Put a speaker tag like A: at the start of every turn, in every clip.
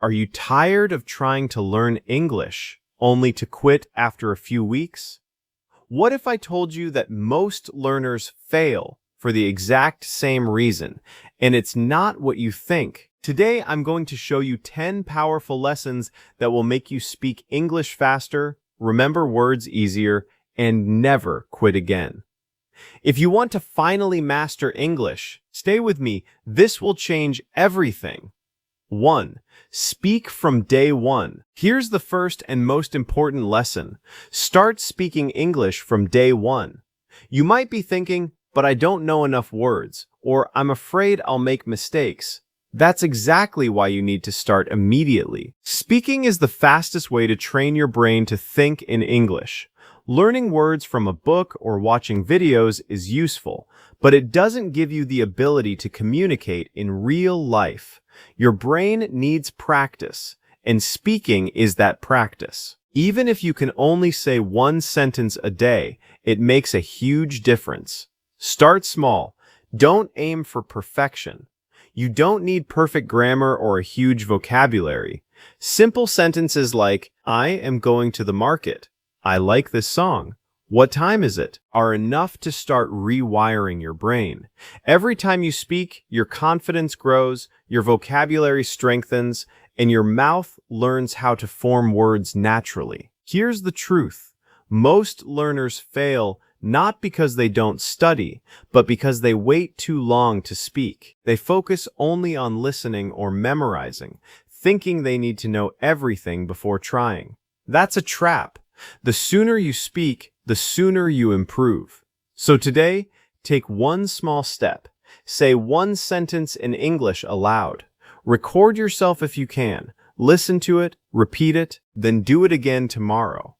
A: Are you tired of trying to learn English only to quit after a few weeks? What if I told you that most learners fail for the exact same reason, and it's not what you think? Today, I'm going to show you 10 powerful lessons that will make you speak English faster, remember words easier, and never quit again. If you want to finally master English, stay with me. This will change everything. 1. Speak from day one. Here's the first and most important lesson. Start speaking English from day one. You might be thinking, but I don't know enough words, or I'm afraid I'll make mistakes. That's exactly why you need to start immediately. Speaking is the fastest way to train your brain to think in English. Learning words from a book or watching videos is useful, but it doesn't give you the ability to communicate in real life. Your brain needs practice, and speaking is that practice. Even if you can only say one sentence a day, it makes a huge difference. Start small. Don't aim for perfection. You don't need perfect grammar or a huge vocabulary. Simple sentences like, I am going to the market. I like this song. What time is it? Are enough to start rewiring your brain. Every time you speak, your confidence grows, your vocabulary strengthens, and your mouth learns how to form words naturally. Here's the truth. Most learners fail not because they don't study, but because they wait too long to speak. They focus only on listening or memorizing, thinking they need to know everything before trying. That's a trap. The sooner you speak, the sooner you improve. So today, take one small step. Say one sentence in English aloud. Record yourself if you can. Listen to it, repeat it, then do it again tomorrow.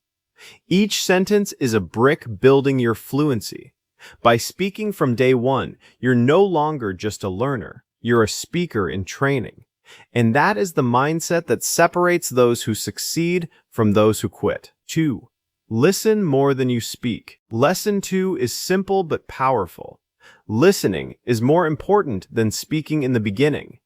A: Each sentence is a brick building your fluency. By speaking from day one, you're no longer just a learner. You're a speaker in training. And that is the mindset that separates those who succeed from those who quit. 2. Listen more than you speak. Lesson 2 is simple but powerful. Listening is more important than speaking in the beginning.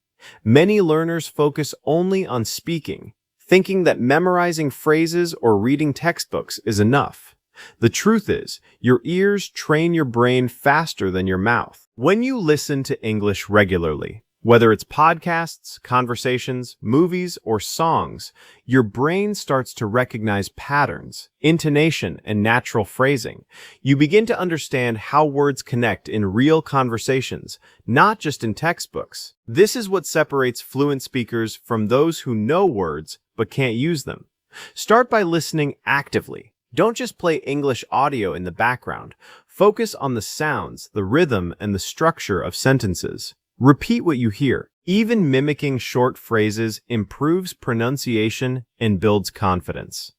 A: Many learners focus only on speaking, thinking that memorizing phrases or reading textbooks is enough. The truth is, your ears train your brain faster than your mouth. When you listen to English regularly, whether it's podcasts, conversations, movies, or songs, your brain starts to recognize patterns, intonation, and natural phrasing. You begin to understand how words connect in real conversations, not just in textbooks. This is what separates fluent speakers from those who know words but can't use them. Start by listening actively. Don't just play English audio in the background. Focus on the sounds, the rhythm, and the structure of sentences. Repeat what you hear. Even mimicking short phrases improves pronunciation and builds confidence.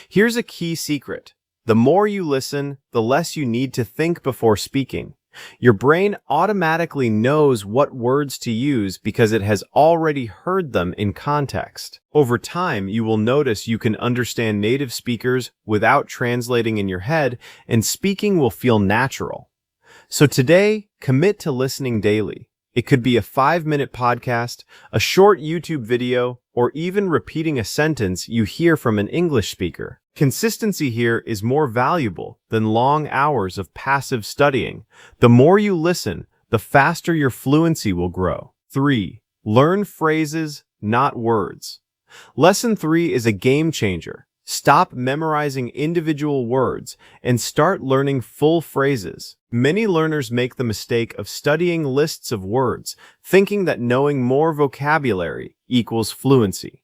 A: Here's a key secret. The more you listen, the less you need to think before speaking. Your brain automatically knows what words to use because it has already heard them in context. Over time, you will notice you can understand native speakers without translating in your head, and speaking will feel natural. So today, commit to listening daily. It could be a 5-minute podcast, a short YouTube video, or even repeating a sentence you hear from an English speaker. Consistency here is more valuable than long hours of passive studying. The more you listen, the faster your fluency will grow. 3. Learn phrases, not words. Lesson 3 is a game changer. Stop memorizing individual words and start learning full phrases. Many learners make the mistake of studying lists of words, thinking that knowing more vocabulary equals fluency.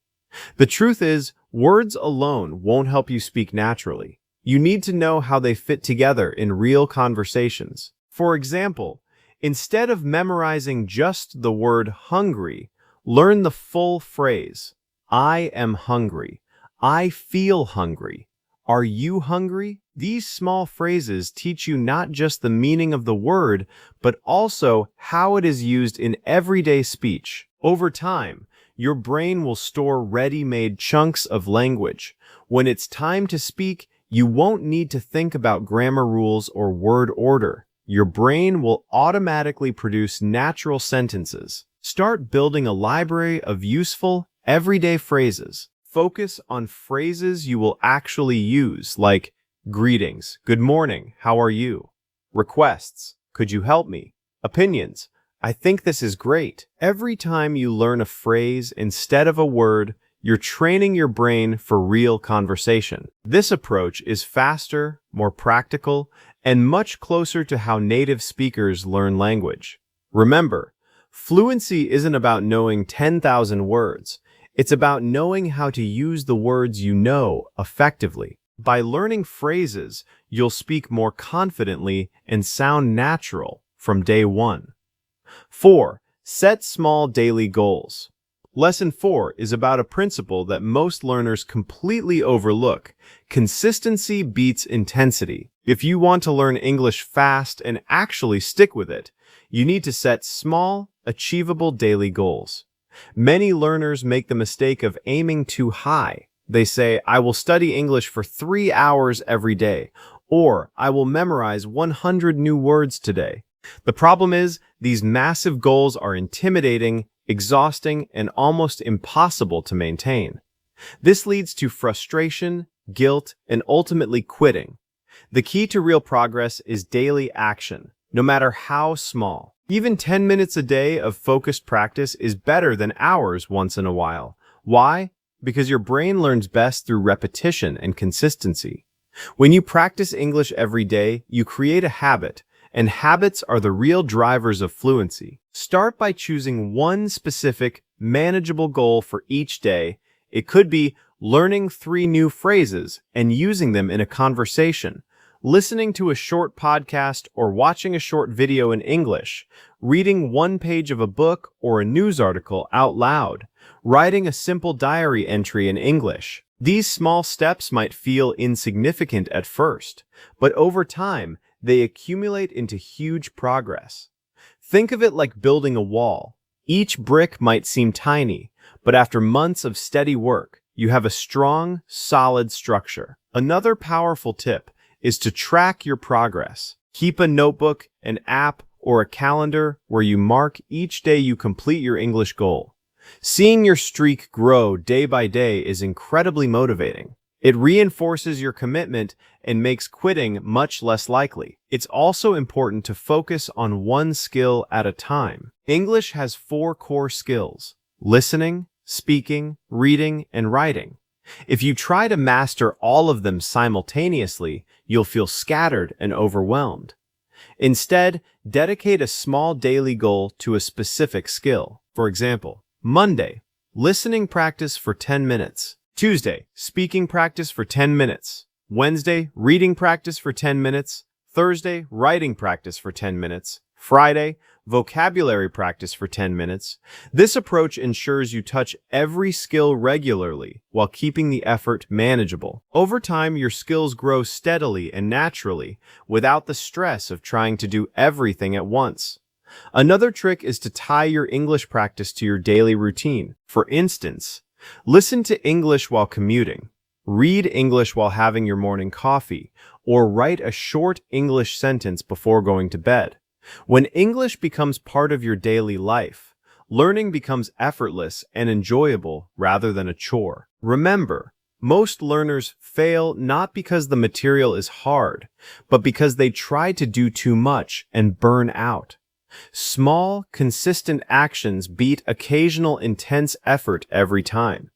A: The truth is, words alone won't help you speak naturally. You need to know how they fit together in real conversations. For example, instead of memorizing just the word hungry, learn the full phrase. I am hungry. I feel hungry. Are you hungry? These small phrases teach you not just the meaning of the word, but also how it is used in everyday speech. Over time, your brain will store ready-made chunks of language. When it's time to speak, you won't need to think about grammar rules or word order. Your brain will automatically produce natural sentences. Start building a library of useful, Everyday phrases. Focus on phrases you will actually use, like greetings, good morning, how are you? Requests, could you help me? Opinions, I think this is great. Every time you learn a phrase instead of a word, you're training your brain for real conversation. This approach is faster, more practical, and much closer to how native speakers learn language. Remember, fluency isn't about knowing 10,000 words. It's about knowing how to use the words you know effectively. By learning phrases, you'll speak more confidently and sound natural from day one. 4. Set small daily goals. Lesson 4 is about a principle that most learners completely overlook. Consistency beats intensity. If you want to learn English fast and actually stick with it, you need to set small, achievable daily goals. Many learners make the mistake of aiming too high. They say, I will study English for 3 hours every day, or I will memorize 100 new words today. The problem is, these massive goals are intimidating, exhausting, and almost impossible to maintain. This leads to frustration, guilt, and ultimately quitting. The key to real progress is daily action, no matter how small. Even 10 minutes a day of focused practice is better than hours once in a while. Why? Because your brain learns best through repetition and consistency. When you practice English every day, you create a habit, and habits are the real drivers of fluency. Start by choosing one specific, manageable goal for each day. It could be learning 3 new phrases and using them in a conversation, listening to a short podcast or watching a short video in English, reading 1 page of a book or a news article out loud, writing a simple diary entry in English. These small steps might feel insignificant at first, but over time, they accumulate into huge progress. Think of it like building a wall. Each brick might seem tiny, but after months of steady work, you have a strong, solid structure. Another powerful tip is to track your progress. Keep a notebook, an app, or a calendar where you mark each day you complete your English goal. Seeing your streak grow day by day is incredibly motivating. It reinforces your commitment and makes quitting much less likely. It's also important to focus on one skill at a time. English has 4 core skills: listening, speaking, reading, and writing. If you try to master all of them simultaneously, you'll feel scattered and overwhelmed. Instead, dedicate a small daily goal to a specific skill. For example, Monday, listening practice for 10 minutes. Tuesday, speaking practice for 10 minutes. Wednesday, reading practice for 10 minutes. Thursday, writing practice for 10 minutes. Friday, vocabulary practice for 10 minutes. This approach ensures you touch every skill regularly while keeping the effort manageable. Over time, your skills grow steadily and naturally without the stress of trying to do everything at once. Another trick is to tie your English practice to your daily routine. For instance, listen to English while commuting, read English while having your morning coffee, or write a short English sentence before going to bed. When English becomes part of your daily life, learning becomes effortless and enjoyable rather than a chore. Remember, most learners fail not because the material is hard, but because they try to do too much and burn out. Small, consistent actions beat occasional intense effort every time.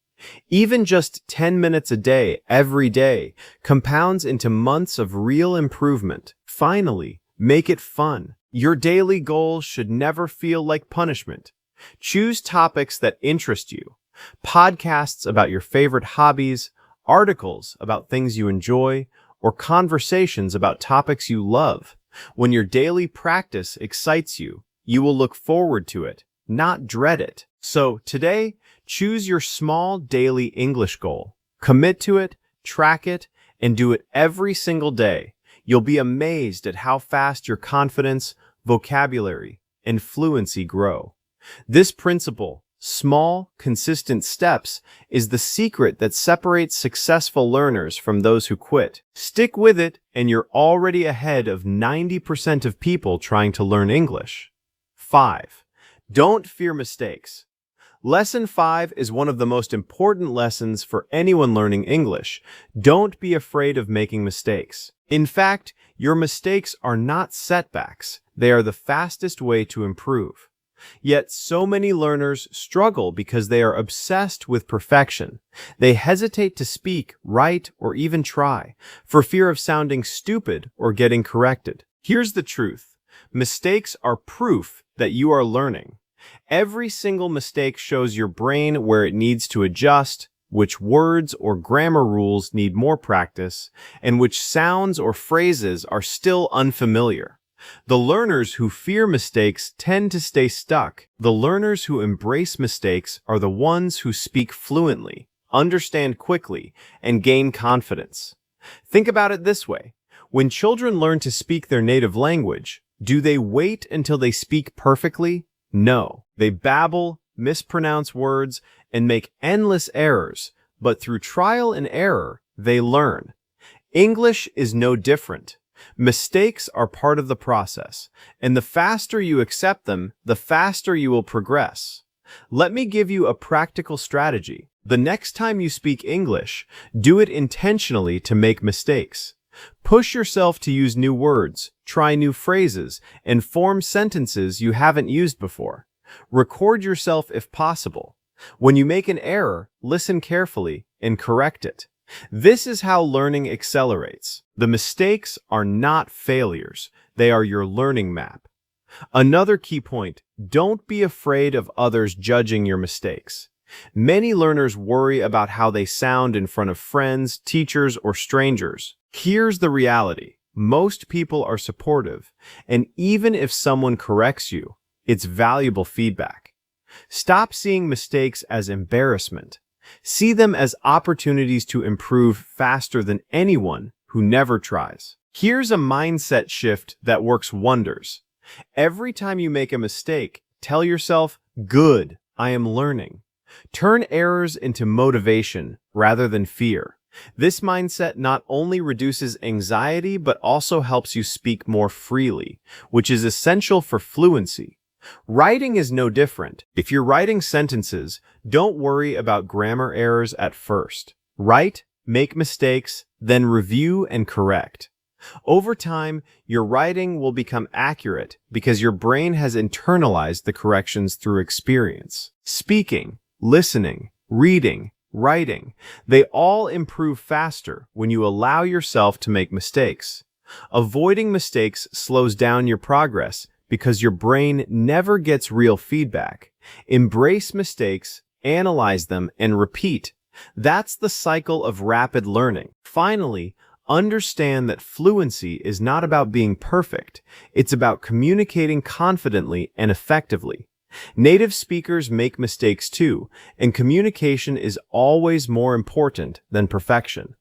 A: Even just 10 minutes a day, every day, compounds into months of real improvement. Finally, make it fun. Your daily goals should never feel like punishment. Choose topics that interest you, podcasts about your favorite hobbies, articles about things you enjoy, or conversations about topics you love. When your daily practice excites you, you will look forward to it, not dread it. So today, choose your small daily English goal. Commit to it, track it, and do it every single day. You'll be amazed at how fast your confidence, vocabulary, and fluency grow. This principle, small, consistent steps, is the secret that separates successful learners from those who quit. Stick with it, and you're already ahead of 90% of people trying to learn English. 5. Don't fear mistakes. Lesson 5 is one of the most important lessons for anyone learning English. Don't be afraid of making mistakes. In fact, your mistakes are not setbacks. They are the fastest way to improve. Yet so many learners struggle because they are obsessed with perfection. They hesitate to speak, write, or even try, for fear of sounding stupid or getting corrected. Here's the truth. Mistakes are proof that you are learning. Every single mistake shows your brain where it needs to adjust, which words or grammar rules need more practice, and which sounds or phrases are still unfamiliar. The learners who fear mistakes tend to stay stuck. The learners who embrace mistakes are the ones who speak fluently, understand quickly, and gain confidence. Think about it this way. When children learn to speak their native language, do they wait until they speak perfectly? No. They babble, mispronounce words, and make endless errors, but through trial and error, they learn. English is no different. Mistakes are part of the process, and the faster you accept them, the faster you will progress. Let me give you a practical strategy. The next time you speak English, do it intentionally to make mistakes. Push yourself to use new words, try new phrases, and form sentences you haven't used before. Record yourself if possible. When you make an error, listen carefully and correct it. This is how learning accelerates. The mistakes are not failures. They are your learning map. Another key point, don't be afraid of others judging your mistakes. Many learners worry about how they sound in front of friends, teachers, or strangers. Here's the reality. Most people are supportive, and even if someone corrects you, it's valuable feedback. Stop seeing mistakes as embarrassment. See them as opportunities to improve faster than anyone who never tries. Here's a mindset shift that works wonders. Every time you make a mistake, tell yourself, "Good, I am learning." Turn errors into motivation rather than fear. This mindset not only reduces anxiety, but also helps you speak more freely, which is essential for fluency. Writing is no different. If you're writing sentences, don't worry about grammar errors at first. Write, make mistakes, then review and correct. Over time, your writing will become accurate because your brain has internalized the corrections through experience. Speaking, listening, reading, writing, they all improve faster when you allow yourself to make mistakes. Avoiding mistakes slows down your progress because your brain never gets real feedback. Embrace mistakes, analyze them, and repeat. That's the cycle of rapid learning. Finally, understand that fluency is not about being perfect. It's about communicating confidently and effectively. Native speakers make mistakes too, and communication is always more important than perfection.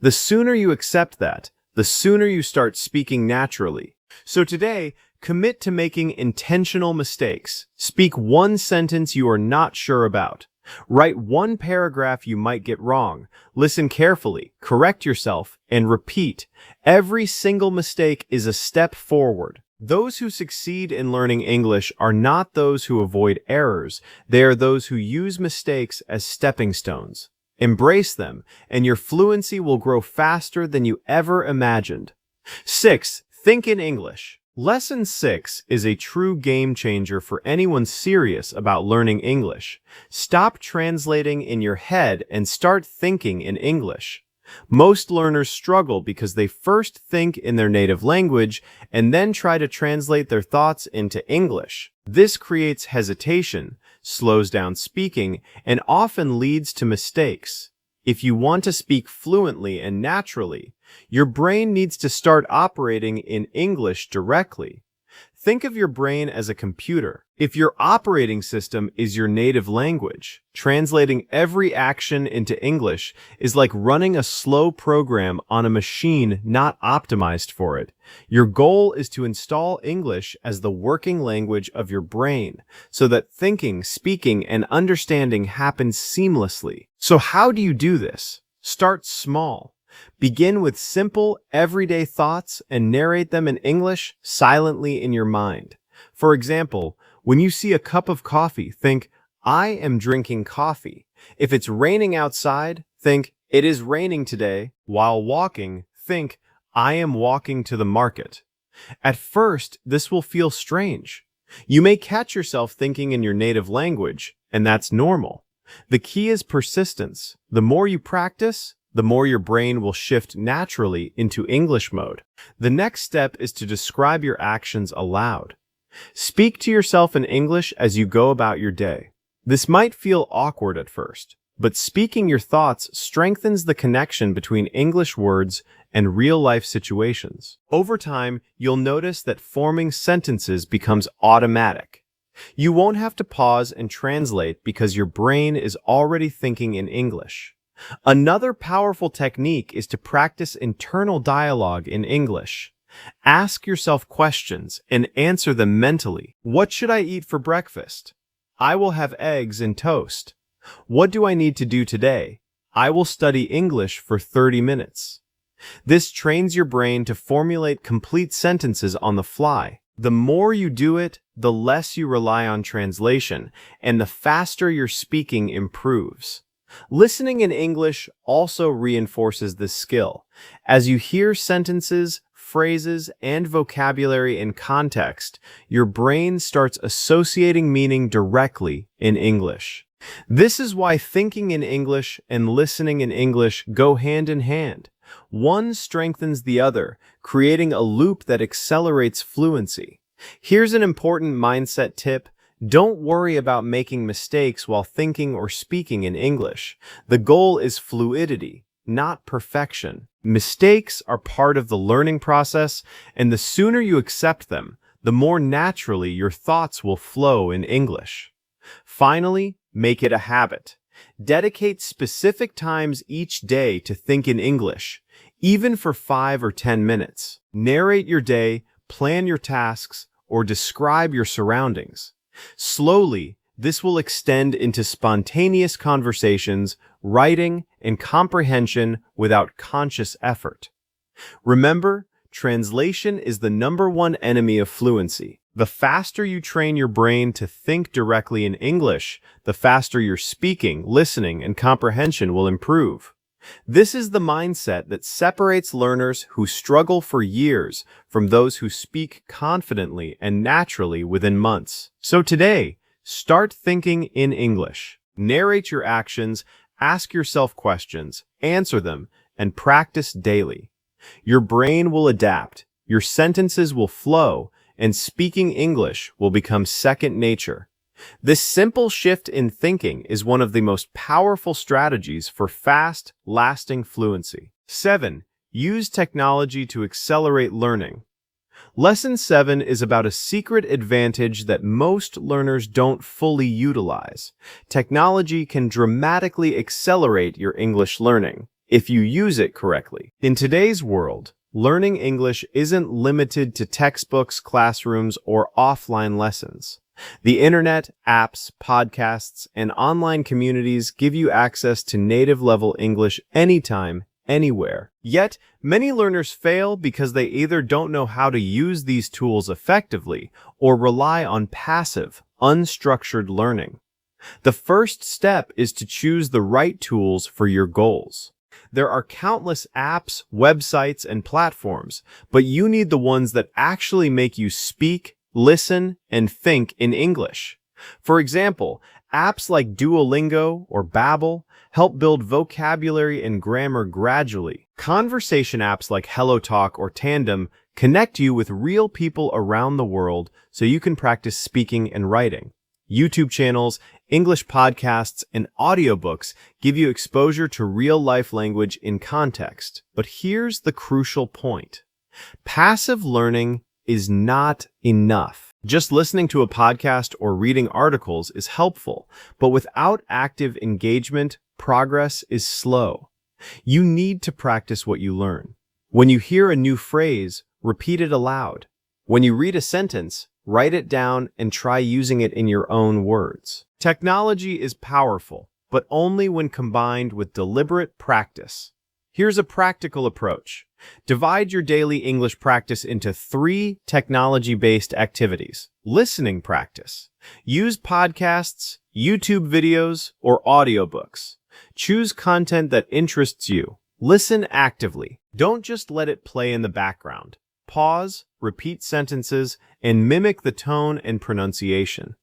A: The sooner you accept that, the sooner you start speaking naturally. So today, commit to making intentional mistakes. Speak one sentence you are not sure about. Write one paragraph you might get wrong. Listen carefully, correct yourself, and repeat. Every single mistake is a step forward. Those who succeed in learning English are not those who avoid errors. They are those who use mistakes as stepping stones. Embrace them, and your fluency will grow faster than you ever imagined. 6. Think in English. Lesson 6 is a true game changer for anyone serious about learning English. Stop translating in your head and start thinking in English. Most learners struggle because they first think in their native language and then try to translate their thoughts into English. This creates hesitation, slows down speaking, and often leads to mistakes. If you want to speak fluently and naturally, your brain needs to start operating in English directly. Think of your brain as a computer. If your operating system is your native language, translating every action into English is like running a slow program on a machine not optimized for it. Your goal is to install English as the working language of your brain so that thinking, speaking, and understanding happens seamlessly. So how do you do this? Start small. Begin with simple, everyday thoughts and narrate them in English silently in your mind. For example, when you see a cup of coffee, think, I am drinking coffee. If it's raining outside, think, it is raining today. While walking, think, I am walking to the market. At first, this will feel strange. You may catch yourself thinking in your native language, and that's normal. The key is persistence. The more you practice, the more your brain will shift naturally into English mode. The next step is to describe your actions aloud. Speak to yourself in English as you go about your day. This might feel awkward at first, but speaking your thoughts strengthens the connection between English words and real-life situations. Over time, you'll notice that forming sentences becomes automatic. You won't have to pause and translate because your brain is already thinking in English. Another powerful technique is to practice internal dialogue in English. Ask yourself questions and answer them mentally. What should I eat for breakfast? I will have eggs and toast. What do I need to do today? I will study English for 30 minutes. This trains your brain to formulate complete sentences on the fly. The more you do it, the less you rely on translation, and the faster your speaking improves. Listening in English also reinforces this skill. As you hear sentences, phrases, and vocabulary in context, your brain starts associating meaning directly in English. This is why thinking in English and listening in English go hand in hand. One strengthens the other, creating a loop that accelerates fluency. Here's an important mindset tip. Don't worry about making mistakes while thinking or speaking in English. The goal is fluidity, not perfection. Mistakes are part of the learning process, and the sooner you accept them, the more naturally your thoughts will flow in English. Finally, make it a habit. Dedicate specific times each day to think in English, even for 5 or 10 minutes. Narrate your day, plan your tasks, or describe your surroundings. Slowly, this will extend into spontaneous conversations, writing, and comprehension without conscious effort. Remember, translation is the #1 enemy of fluency. The faster you train your brain to think directly in English, the faster your speaking, listening, and comprehension will improve. This is the mindset that separates learners who struggle for years from those who speak confidently and naturally within months. So today, start thinking in English. Narrate your actions, ask yourself questions, answer them, and practice daily. Your brain will adapt, your sentences will flow, and speaking English will become second nature. This simple shift in thinking is one of the most powerful strategies for fast, lasting fluency. 7. Use technology to accelerate learning. Lesson 7 is about a secret advantage that most learners don't fully utilize. Technology can dramatically accelerate your English learning if you use it correctly. In today's world, learning English isn't limited to textbooks, classrooms, or offline lessons. The internet, apps, podcasts, and online communities give you access to native-level English anytime, anywhere. Yet, many learners fail because they either don't know how to use these tools effectively or rely on passive, unstructured learning. The first step is to choose the right tools for your goals. There are countless apps, websites, and platforms, but you need the ones that actually make you speak, listen, and think in English. For example, apps like Duolingo or Babbel help build vocabulary and grammar gradually. Conversation apps like HelloTalk or Tandem connect you with real people around the world so you can practice speaking and writing. YouTube channels, English podcasts, and audiobooks give you exposure to real-life language in context. But here's the crucial point. Passive learning is not enough. Just listening to a podcast or reading articles is helpful, but without active engagement, progress is slow. You need to practice what you learn. When you hear a new phrase, repeat it aloud. When you read a sentence, write it down and try using it in your own words. Technology is powerful, but only when combined with deliberate practice. Here's a practical approach. Divide your daily English practice into 3 technology-based activities. Listening practice. Use podcasts, YouTube videos, or audiobooks. Choose content that interests you. Listen actively. Don't just let it play in the background. Pause, repeat sentences, and mimic the tone and pronunciation.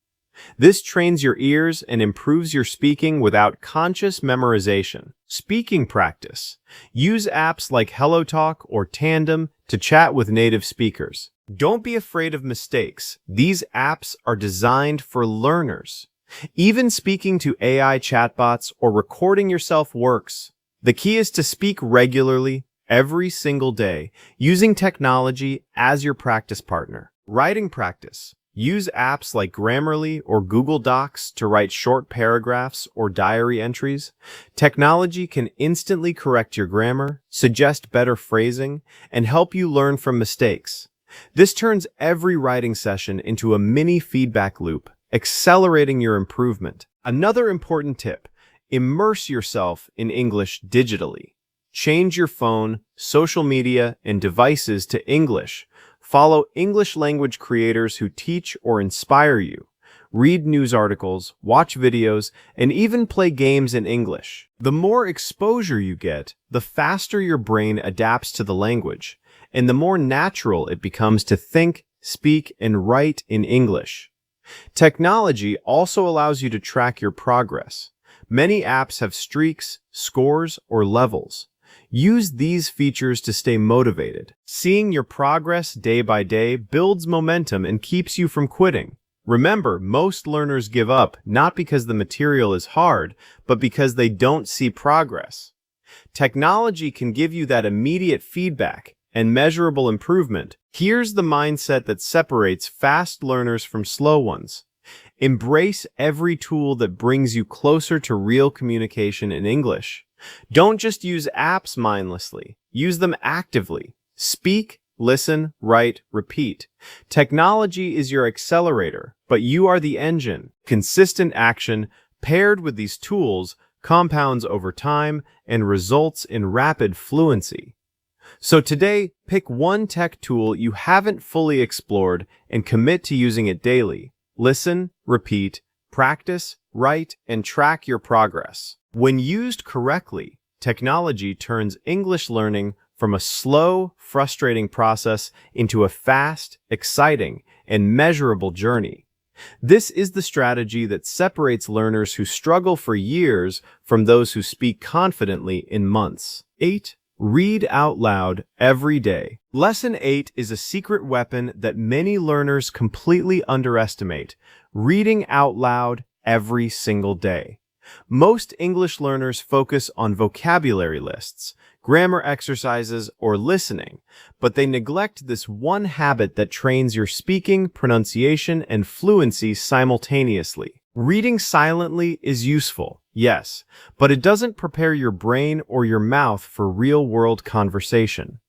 A: This trains your ears and improves your speaking without conscious memorization. Speaking practice. Use apps like HelloTalk or Tandem to chat with native speakers. Don't be afraid of mistakes. These apps are designed for learners. Even speaking to AI chatbots or recording yourself works. The key is to speak regularly, every single day, using technology as your practice partner. Writing practice. Use apps like Grammarly or Google Docs to write short paragraphs or diary entries. Technology can instantly correct your grammar, suggest better phrasing, and help you learn from mistakes. This turns every writing session into a mini feedback loop, accelerating your improvement. Another important tip: immerse yourself in English digitally. Change your phone, social media, and devices to English. Follow English language creators who teach or inspire you. Read news articles, watch videos, and even play games in English. The more exposure you get, the faster your brain adapts to the language, and the more natural it becomes to think, speak, and write in English. Technology also allows you to track your progress. Many apps have streaks, scores, or levels. Use these features to stay motivated. Seeing your progress day by day builds momentum and keeps you from quitting. Remember, most learners give up not because the material is hard, but because they don't see progress. Technology can give you that immediate feedback and measurable improvement. Here's the mindset that separates fast learners from slow ones. Embrace every tool that brings you closer to real communication in English. Don't just use apps mindlessly. Use them actively. Speak, listen, write, repeat. Technology is your accelerator, but you are the engine. Consistent action paired with these tools compounds over time and results in rapid fluency. So today, pick one tech tool you haven't fully explored and commit to using it daily. Listen, repeat, practice, write, and track your progress. When used correctly, technology turns English learning from a slow, frustrating process into a fast, exciting, and measurable journey. This is the strategy that separates learners who struggle for years from those who speak confidently in months. 8. Read out loud every day. Lesson 8 is a secret weapon that many learners completely underestimate: reading out loud every single day. Most English learners focus on vocabulary lists, grammar exercises, or listening, but they neglect this one habit that trains your speaking, pronunciation, and fluency simultaneously. Reading silently is useful, yes, but it doesn't prepare your brain or your mouth for real-world conversation.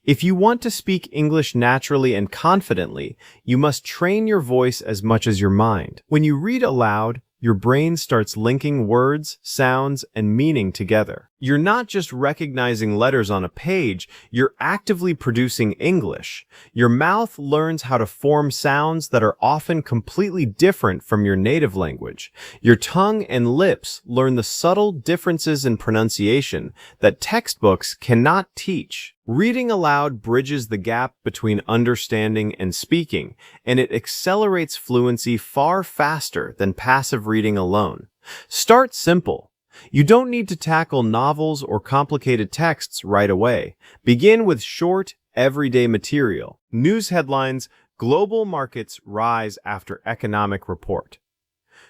A: If you want to speak English naturally and confidently, you must train your voice as much as your mind. When you read aloud, your brain starts linking words, sounds, and meaning together. You're not just recognizing letters on a page, you're actively producing English. Your mouth learns how to form sounds that are often completely different from your native language. Your tongue and lips learn the subtle differences in pronunciation that textbooks cannot teach. Reading aloud bridges the gap between understanding and speaking, and it accelerates fluency far faster than passive reading alone. Start simple. You don't need to tackle novels or complicated texts right away. Begin with short, everyday material. News headlines: global markets rise after economic report.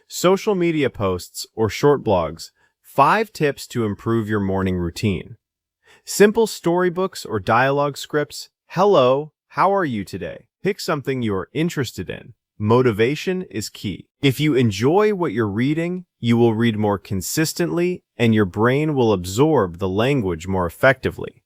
A: Social media posts or short blogs: 5 tips to improve your morning routine. Simple storybooks or dialogue scripts: hello, how are you today? Pick something you are interested in. Motivation is key. If you enjoy what you're reading, you will read more consistently and your brain will absorb the language more effectively.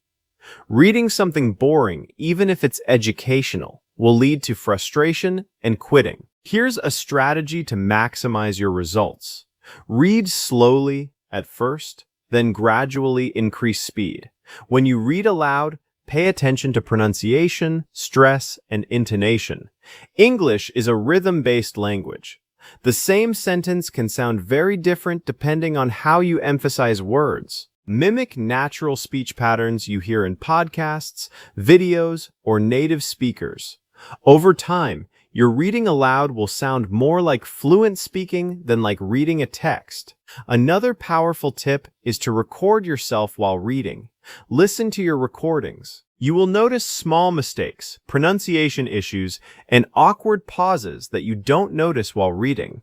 A: Reading something boring, even if it's educational, will lead to frustration and quitting. Here's a strategy to maximize your results. Read slowly at first, then gradually increase speed. When you read aloud, pay attention to pronunciation, stress, and intonation. English is a rhythm-based language. The same sentence can sound very different depending on how you emphasize words. Mimic natural speech patterns you hear in podcasts, videos, or native speakers. Over time, your reading aloud will sound more like fluent speaking than like reading a text. Another powerful tip is to record yourself while reading. Listen to your recordings. You will notice small mistakes, pronunciation issues, and awkward pauses that you don't notice while reading.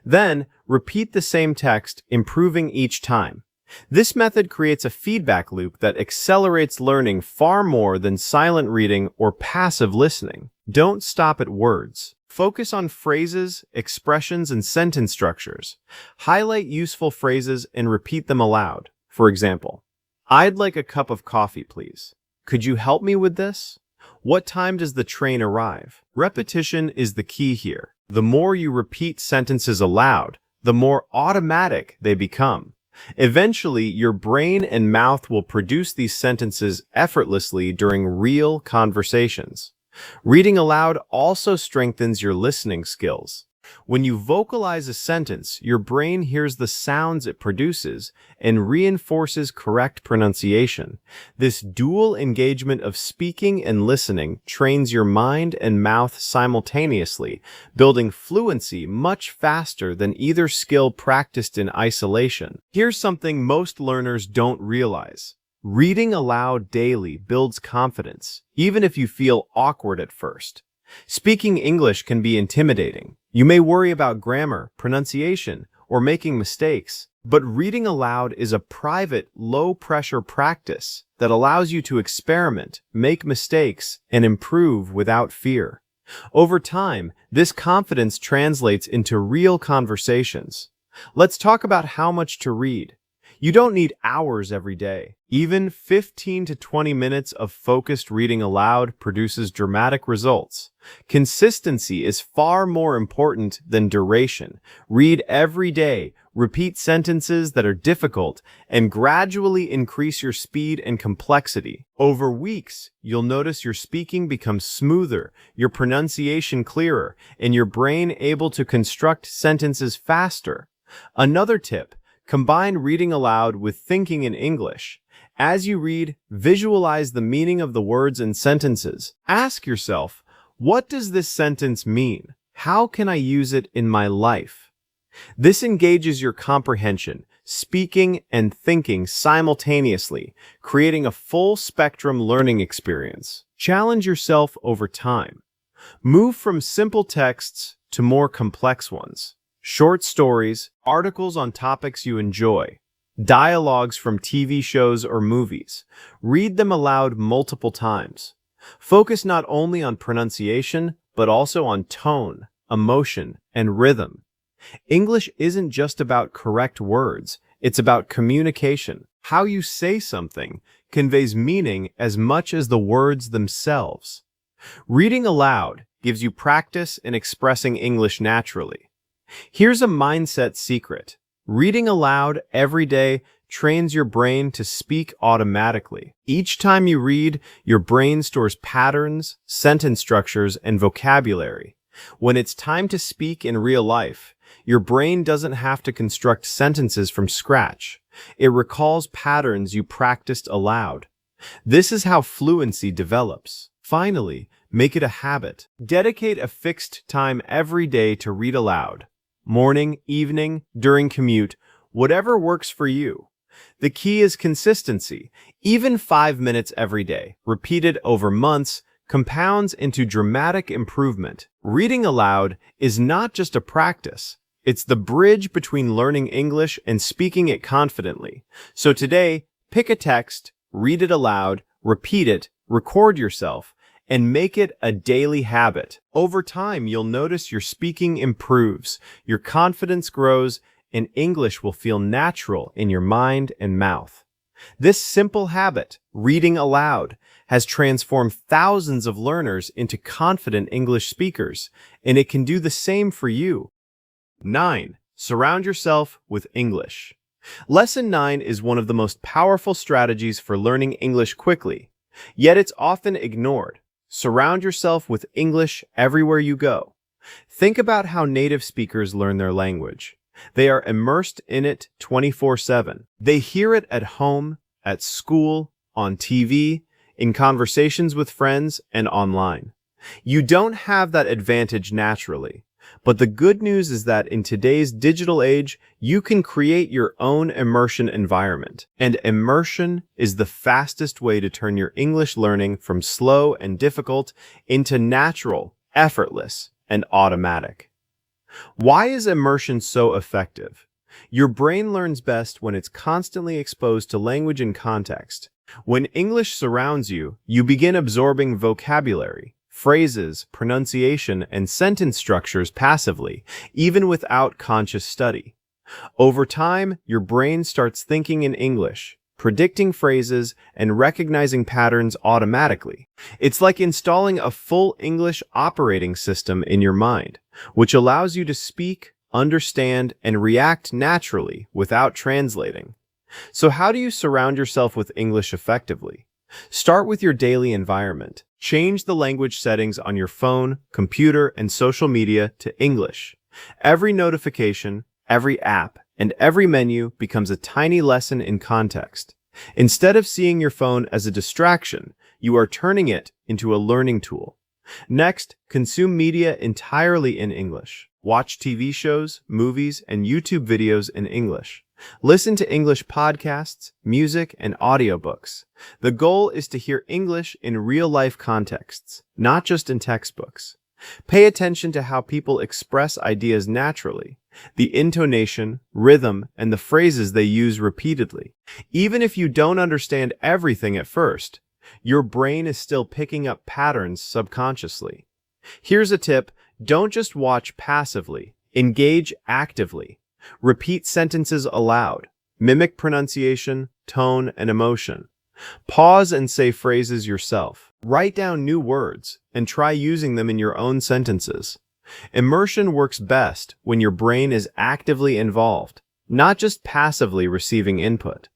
A: Then, repeat the same text, improving each time. This method creates a feedback loop that accelerates learning far more than silent reading or passive listening. Don't stop at words. Focus on phrases, expressions, and sentence structures. Highlight useful phrases and repeat them aloud. For example, "I'd like a cup of coffee, please. Could you help me with this? What time does the train arrive?" Repetition is the key here. The more you repeat sentences aloud, the more automatic they become. Eventually, your brain and mouth will produce these sentences effortlessly during real conversations. Reading aloud also strengthens your listening skills. When you vocalize a sentence, your brain hears the sounds it produces and reinforces correct pronunciation. This dual engagement of speaking and listening trains your mind and mouth simultaneously, building fluency much faster than either skill practiced in isolation. Here's something most learners don't realize. Reading aloud daily builds confidence, even if you feel awkward at first. Speaking English can be intimidating. You may worry about grammar, pronunciation, or making mistakes, but reading aloud is a private, low-pressure practice that allows you to experiment, make mistakes, and improve without fear. Over time, this confidence translates into real conversations. Let's talk about how much to read. You don't need hours every day. Even 15 to 20 minutes of focused reading aloud produces dramatic results. Consistency is far more important than duration. Read every day, repeat sentences that are difficult, and gradually increase your speed and complexity. Over weeks, you'll notice your speaking becomes smoother, your pronunciation clearer, and your brain able to construct sentences faster. Another tip: combine reading aloud with thinking in English. As you read, visualize the meaning of the words and sentences. Ask yourself, what does this sentence mean? How can I use it in my life? This engages your comprehension, speaking and thinking simultaneously, creating a full-spectrum learning experience. Challenge yourself over time. Move from simple texts to more complex ones. Short stories, articles on topics you enjoy, dialogues from TV shows or movies. Read them aloud multiple times. Focus not only on pronunciation, but also on tone, emotion, and rhythm. English isn't just about correct words, it's about communication. How you say something conveys meaning as much as the words themselves. Reading aloud gives you practice in expressing English naturally. Here's a mindset secret. Reading aloud every day trains your brain to speak automatically. Each time you read, your brain stores patterns, sentence structures, and vocabulary. When it's time to speak in real life, your brain doesn't have to construct sentences from scratch. It recalls patterns you practiced aloud. This is how fluency develops. Finally, make it a habit. Dedicate a fixed time every day to read aloud. Morning, evening, during commute, whatever works for you. The key is consistency. Even 5 minutes every day, repeated over months, compounds into dramatic improvement. Reading aloud is not just a practice. It's the bridge between learning English and speaking it confidently. So today, pick a text, read it aloud, repeat it, record yourself, and make it a daily habit. Over time, you'll notice your speaking improves, your confidence grows, and English will feel natural in your mind and mouth. This simple habit, reading aloud, has transformed thousands of learners into confident English speakers, and it can do the same for you. 9. Surround yourself with English. Lesson 9 is one of the most powerful strategies for learning English quickly, yet it's often ignored. Surround yourself with English everywhere you go. Think about how native speakers learn their language. They are immersed in it 24/7. They hear it at home, at school, on TV, in conversations with friends, and online. You don't have that advantage naturally, but the good news is that in today's digital age, you can create your own immersion environment. And immersion is the fastest way to turn your English learning from slow and difficult into natural, effortless, and automatic. Why is immersion so effective? Your brain learns best when it's constantly exposed to language and context. When English surrounds you, you begin absorbing vocabulary, phrases, pronunciation, and sentence structures passively, even without conscious study. Over time, your brain starts thinking in English, predicting phrases, and recognizing patterns automatically. It's like installing a full English operating system in your mind, which allows you to speak, understand, and react naturally without translating. So how do you surround yourself with English effectively? Start with your daily environment. Change the language settings on your phone, computer, and social media to English. Every notification, every app, and every menu becomes a tiny lesson in context. Instead of seeing your phone as a distraction, you are turning it into a learning tool. Next, consume media entirely in English. Watch TV shows, movies, and YouTube videos in English. Listen to English podcasts, music, and audiobooks. The goal is to hear English in real-life contexts, not just in textbooks. Pay attention to how people express ideas naturally, the intonation, rhythm, and the phrases they use repeatedly. Even if you don't understand everything at first, your brain is still picking up patterns subconsciously. Here's a tip: don't just watch passively, engage actively. Repeat sentences aloud. Mimic pronunciation, tone, and emotion. Pause and say phrases yourself. Write down new words and try using them in your own sentences. Immersion works best when your brain is actively involved, not just passively receiving input.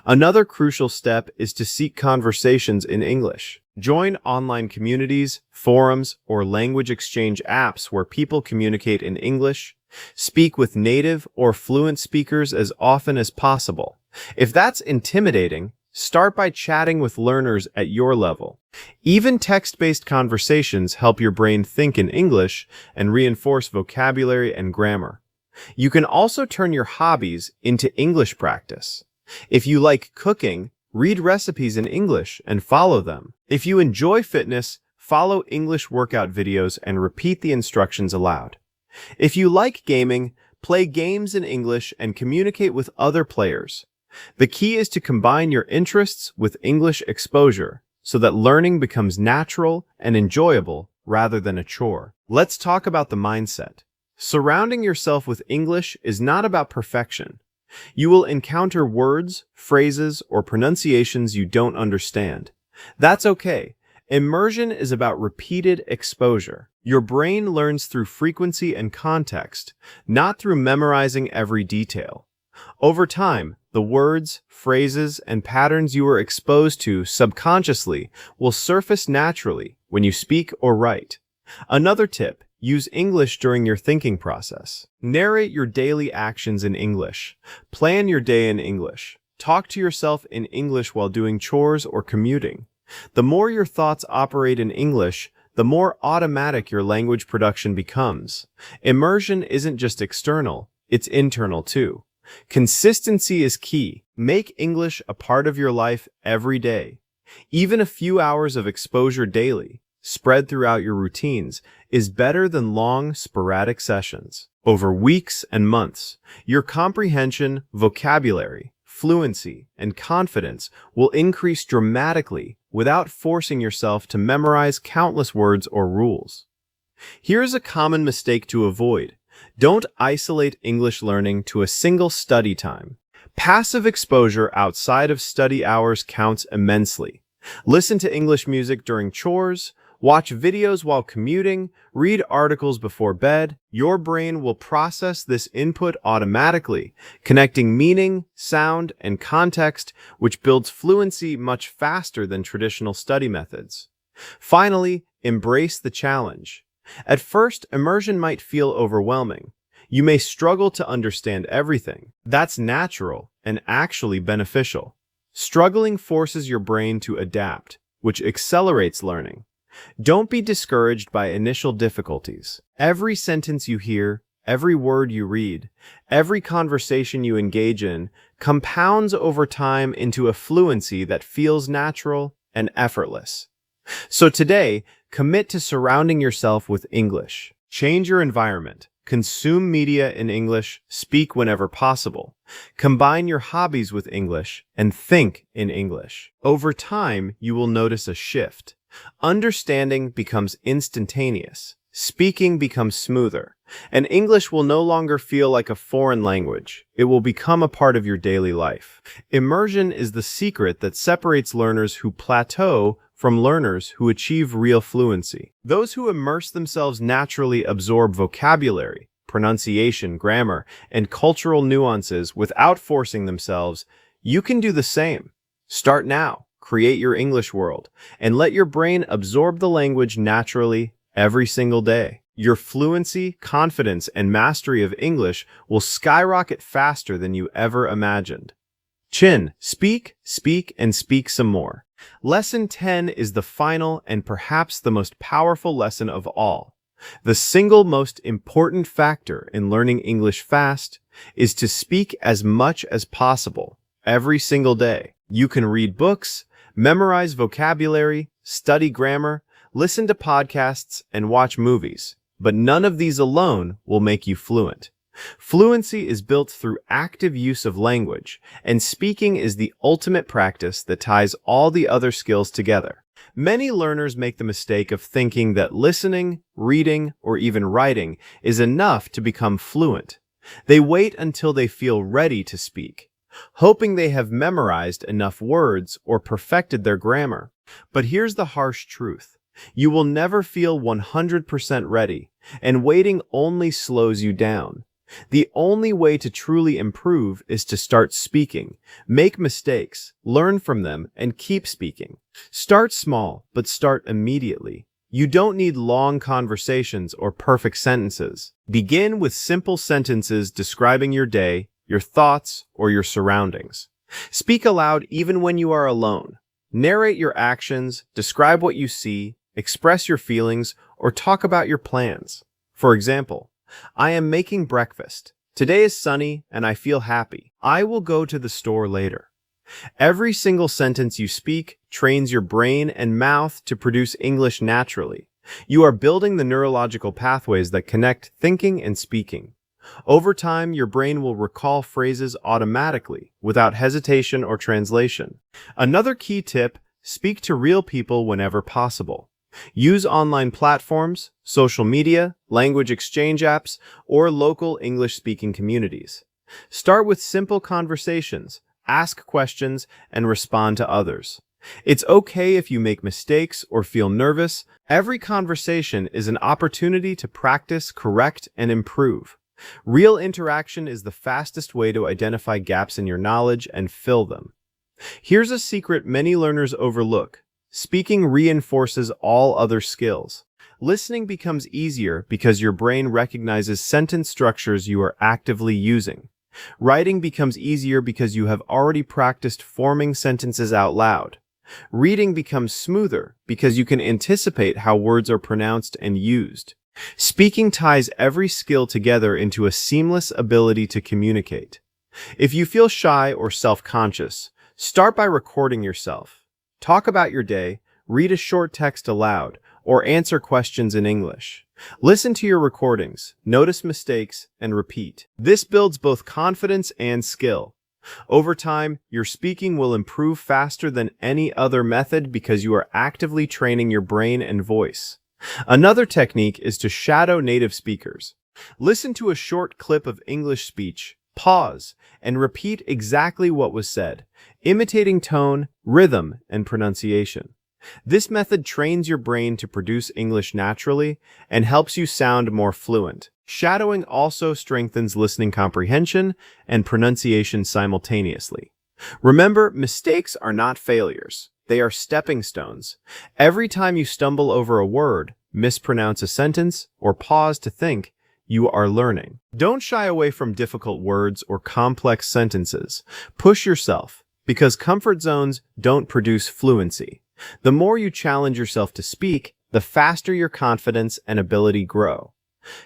A: Another crucial step is to seek conversations in English. Join online communities, forums, or language exchange apps where people communicate in English. Speak with native or fluent speakers as often as possible. If that's intimidating, start by chatting with learners at your level. Even text-based conversations help your brain think in English and reinforce vocabulary and grammar. You can also turn your hobbies into English practice. If you like cooking, read recipes in English and follow them. If you enjoy fitness, follow English workout videos and repeat the instructions aloud. If you like gaming, play games in English and communicate with other players. The key is to combine your interests with English exposure so that learning becomes natural and enjoyable rather than a chore. Let's talk about the mindset. Surrounding yourself with English is not about perfection. You will encounter words, phrases, or pronunciations you don't understand. That's okay. Immersion is about repeated exposure. Your brain learns through frequency and context, not through memorizing every detail. Over time, the words, phrases, and patterns you are exposed to subconsciously will surface naturally when you speak or write. Another tip: use English during your thinking process. Narrate your daily actions in English. Plan your day in English. Talk to yourself in English while doing chores or commuting. The more your thoughts operate in English, the more automatic your language production becomes. Immersion isn't just external, it's internal too. Consistency is key. Make English a part of your life every day. Even a few hours of exposure daily, spread throughout your routines, is better than long, sporadic sessions. Over weeks and months, your comprehension, vocabulary, fluency, and confidence will increase dramatically without forcing yourself to memorize countless words or rules. Here's a common mistake to avoid. Don't isolate English learning to a single study time. Passive exposure outside of study hours counts immensely. Listen to English music during chores, Watch videos while commuting, read articles before bed. Your brain will process this input automatically, connecting meaning, sound, and context, which builds fluency much faster than traditional study methods. Finally, embrace the challenge. At first, immersion might feel overwhelming. You may struggle to understand everything. That's natural and actually beneficial. Struggling forces your brain to adapt, which accelerates learning. Don't be discouraged by initial difficulties. Every sentence you hear, every word you read, every conversation you engage in compounds over time into a fluency that feels natural and effortless. So today, commit to surrounding yourself with English. Change your environment. Consume media in English, speak whenever possible. Combine your hobbies with English, and think in English. Over time, you will notice a shift. Understanding becomes instantaneous. Speaking becomes smoother. And English will no longer feel like a foreign language. It will become a part of your daily life. Immersion is the secret that separates learners who plateau from learners who achieve real fluency. Those who immerse themselves naturally absorb vocabulary, pronunciation, grammar, and cultural nuances without forcing themselves. You can do the same. Start now, create your English world, and let your brain absorb the language naturally every single day. Your fluency, confidence, and mastery of English will skyrocket faster than you ever imagined. Chin, speak, and speak some more. Lesson 10 is the final and perhaps the most powerful lesson of all. The single most important factor in learning English fast is to speak as much as possible every single day. You can read books, memorize vocabulary, study grammar, listen to podcasts, and watch movies, but none of these alone will make you fluent. Fluency is built through active use of language, and speaking is the ultimate practice that ties all the other skills together. Many learners make the mistake of thinking that listening, reading, or even writing is enough to become fluent. They wait until they feel ready to speak, hoping they have memorized enough words or perfected their grammar. But here's the harsh truth. You will never feel 100% ready, and waiting only slows you down. The only way to truly improve is to start speaking, make mistakes, learn from them, and keep speaking. Start small, but start immediately. You don't need long conversations or perfect sentences. Begin with simple sentences describing your day, your thoughts, or your surroundings. Speak aloud even when you are alone. Narrate your actions, describe what you see, express your feelings, or talk about your plans. For example, I am making breakfast. Today is sunny and I feel happy. I will go to the store later. Every single sentence you speak trains your brain and mouth to produce English naturally. You are building the neurological pathways that connect thinking and speaking. Over time, your brain will recall phrases automatically, without hesitation or translation. Another key tip: speak to real people whenever possible. Use online platforms, social media, language exchange apps, or local English-speaking communities. Start with simple conversations, ask questions, and respond to others. It's okay if you make mistakes or feel nervous. Every conversation is an opportunity to practice, correct, and improve. Real interaction is the fastest way to identify gaps in your knowledge and fill them. Here's a secret many learners overlook. Speaking reinforces all other skills. Listening becomes easier because your brain recognizes sentence structures you are actively using. Writing becomes easier because you have already practiced forming sentences out loud. Reading becomes smoother because you can anticipate how words are pronounced and used. Speaking ties every skill together into a seamless ability to communicate. If you feel shy or self-conscious, start by recording yourself. Talk about your day, read a short text aloud, or answer questions in English. Listen to your recordings, notice mistakes, and repeat. This builds both confidence and skill. Over time, your speaking will improve faster than any other method because you are actively training your brain and voice. Another technique is to shadow native speakers. Listen to a short clip of English speech, pause, and repeat exactly what was said, imitating tone, rhythm, and pronunciation. This method trains your brain to produce English naturally and helps you sound more fluent. Shadowing also strengthens listening comprehension and pronunciation simultaneously. Remember, mistakes are not failures. They are stepping stones. Every time you stumble over a word, mispronounce a sentence, or pause to think, you are learning. Don't shy away from difficult words or complex sentences. Push yourself, because comfort zones don't produce fluency. The more you challenge yourself to speak, the faster your confidence and ability grow.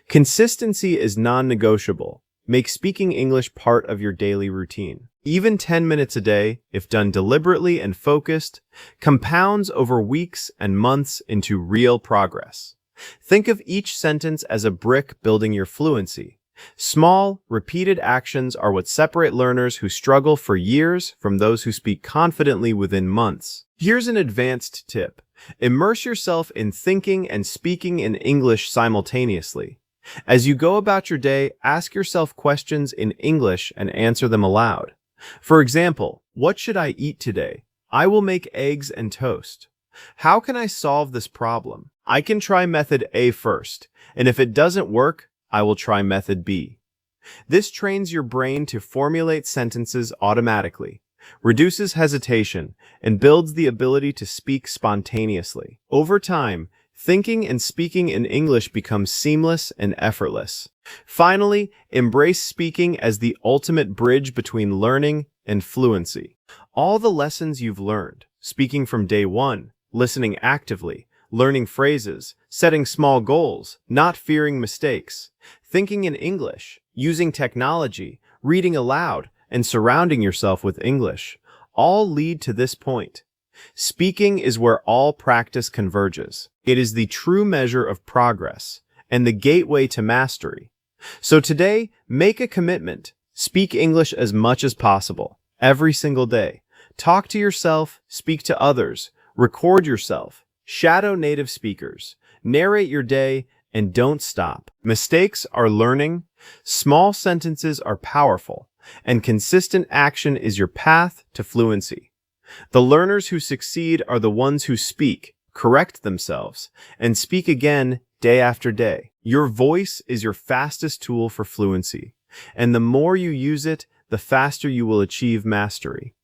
A: Consistency is non-negotiable. Make speaking English part of your daily routine. Even 10 minutes a day, if done deliberately and focused, compounds over weeks and months into real progress. Think of each sentence as a brick building your fluency. Small, repeated actions are what separate learners who struggle for years from those who speak confidently within months. Here's an advanced tip. Immerse yourself in thinking and speaking in English simultaneously. As you go about your day, ask yourself questions in English and answer them aloud. For example, what should I eat today? I will make eggs and toast. How can I solve this problem? I can try method A first, and if it doesn't work, I will try method B. This trains your brain to formulate sentences automatically, reduces hesitation, and builds the ability to speak spontaneously. Over time, thinking and speaking in English becomes seamless and effortless. Finally, embrace speaking as the ultimate bridge between learning and fluency. All the lessons you've learned, speaking from day one, listening actively, learning phrases, setting small goals, not fearing mistakes, thinking in English, using technology, reading aloud, and surrounding yourself with English, all lead to this point. Speaking is where all practice converges. It is the true measure of progress and the gateway to mastery. So today, make a commitment. Speak English as much as possible, every single day. Talk to yourself, speak to others, record yourself, shadow native speakers, narrate your day, and don't stop. Mistakes are learning, small sentences are powerful, and consistent action is your path to fluency. The learners who succeed are the ones who speak, correct themselves, and speak again day after day. Your voice is your fastest tool for fluency, and the more you use it, the faster you will achieve mastery.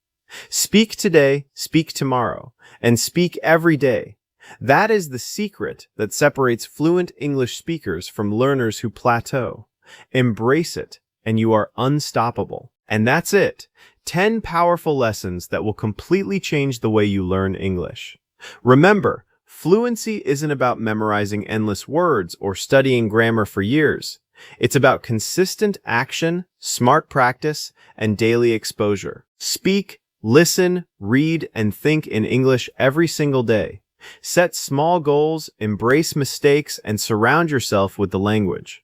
A: Speak today, speak tomorrow, and speak every day. That is the secret that separates fluent English speakers from learners who plateau. Embrace it, and you are unstoppable. And that's it. 10 powerful lessons that will completely change the way you learn English. Remember, fluency isn't about memorizing endless words or studying grammar for years. It's about consistent action, smart practice, and daily exposure. Speak, listen, read, and think in English every single day. Set small goals, embrace mistakes, and surround yourself with the language.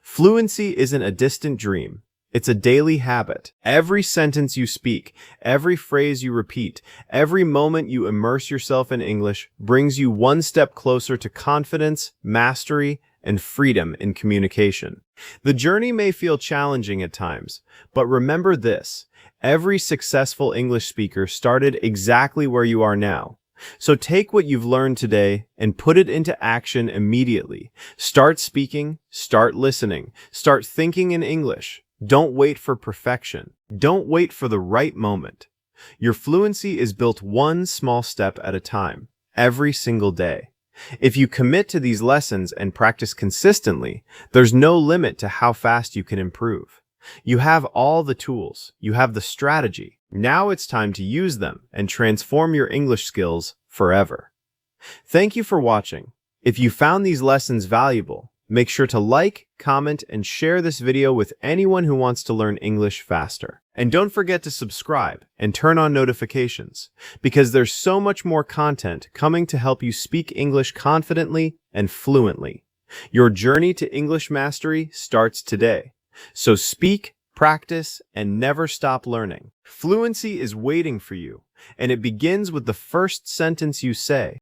A: Fluency isn't a distant dream. It's a daily habit. Every sentence you speak, every phrase you repeat, every moment you immerse yourself in English brings you one step closer to confidence, mastery, and freedom in communication. The journey may feel challenging at times, but remember this: every successful English speaker started exactly where you are now. So take what you've learned today and put it into action immediately. Start speaking, start listening, start thinking in English. Don't wait for perfection. Don't wait for the right moment. Your fluency is built one small step at a time, every single day. If you commit to these lessons and practice consistently, there's no limit to how fast you can improve. You have all the tools. You have the strategy. Now it's time to use them and transform your English skills forever. Thank you for watching. If you found these lessons valuable, make sure to like, comment, and share this video with anyone who wants to learn English faster. And don't forget to subscribe and turn on notifications, because there's so much more content coming to help you speak English confidently and fluently. Your journey to English mastery starts today. So speak, practice, and never stop learning. Fluency is waiting for you, and it begins with the first sentence you say.